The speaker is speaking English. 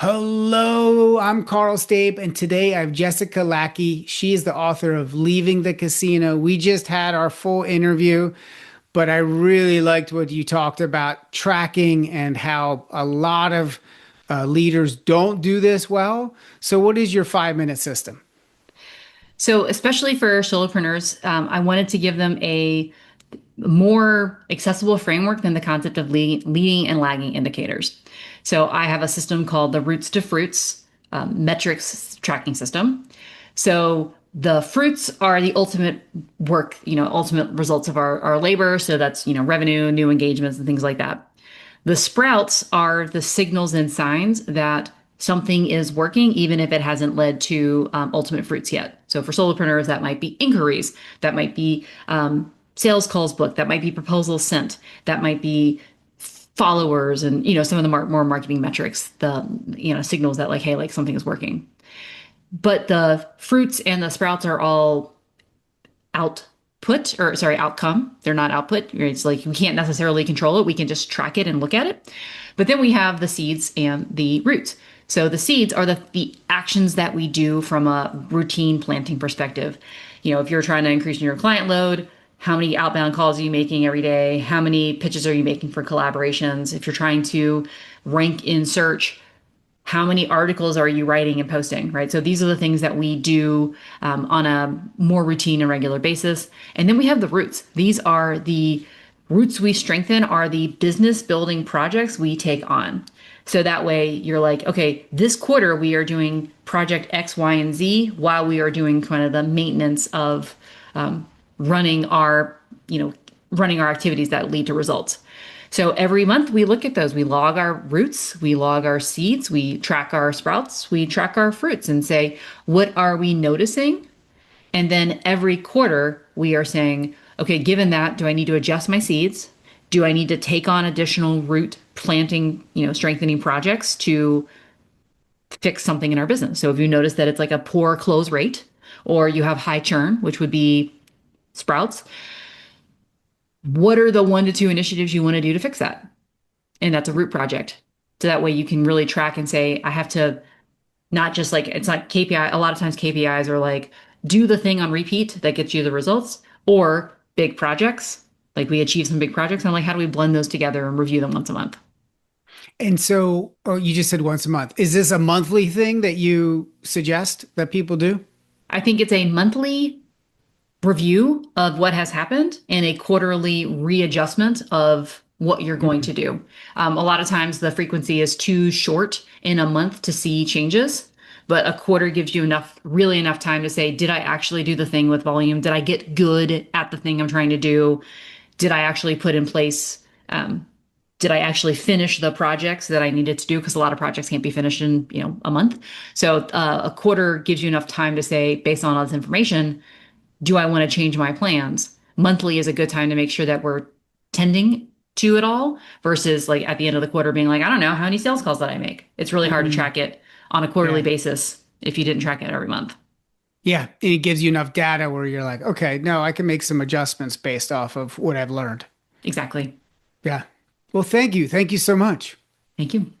Hello, I'm Carl Stape, and today I have Jessica Lackey. She is the author of Leaving the Casino. We just had our full interview, but I really liked what you talked about tracking and how a lot of leaders don't do this well. So, what is your 5 minute system? So, especially for solopreneurs, I wanted to give them a more accessible framework than the concept of leading and lagging indicators. So, I have a system called the Roots to Fruits metrics tracking system. So, the fruits are the ultimate work, ultimate results of our labor. So, that's, revenue, new engagements, and things like that. The sprouts are the signals and signs that something is working, even if it hasn't led to ultimate fruits yet. So for solopreneurs, that might be inquiries, that might be sales calls booked, that might be proposals sent, that might be followers, and some of the more marketing metrics, the signals that like, hey, like something is working. But the fruits and the sprouts are all outcome. They're not output. It's like we can't necessarily control it. We can just track it and look at it. But then we have the seeds and the roots. So the seeds are the actions that we do from a routine planting perspective. If you're trying to increase your client load, how many outbound calls are you making every day? How many pitches are you making for collaborations? If you're trying to rank in search, how many articles are you writing and posting, right? So these are the things that we do on a more routine and regular basis. And then we have the roots. These are the roots we strengthen, are the business building projects we take on. So that way you're like, okay, this quarter we are doing project X, Y, and Z while we are doing kind of the maintenance of running our, running our activities that lead to results. So every month we look at those. We log our roots, we log our seeds, we track our sprouts, we track our fruits and say, what are we noticing? And then every quarter we are saying, okay, given that, do I need to adjust my seeds? Do I need to take on additional root planting, strengthening projects to fix something in our business? So if you notice that it's like a poor close rate or you have high churn, which would be sprouts, what are the 1 to 2 initiatives you want to do to fix that? And that's a root project. So that way you can really track and say, I have to not just like, it's like KPI. A lot of times KPIs are like, do the thing on repeat that gets you the results, or big projects. Like we achieve some big projects. And like, how do we blend those together and review them once a month? And so, oh, you just said once a month. Is this a monthly thing that you suggest that people do? I think it's a monthly review of what has happened and a quarterly readjustment of what you're going to do. A lot of times the frequency is too short in a month to see changes, but a quarter gives you really enough time to say, did I actually do the thing with volume? Did I get good at the thing I'm trying to do? Did I actually put in place, did I actually finish the projects that I needed to do? Because a lot of projects can't be finished in, a month. So a quarter gives you enough time to say, based on all this information, do I want to change my plans? Monthly is a good time to make sure that we're tending to it all versus like at the end of the quarter being like, I don't know, how many sales calls did I make? It's really hard to Mm, track it on a quarterly yeah. basis if you didn't track it every month. Yeah. And it gives you enough data where you're like, okay, no, I can make some adjustments based off of what I've learned. Exactly. Yeah. Well, thank you. Thank you so much. Thank you.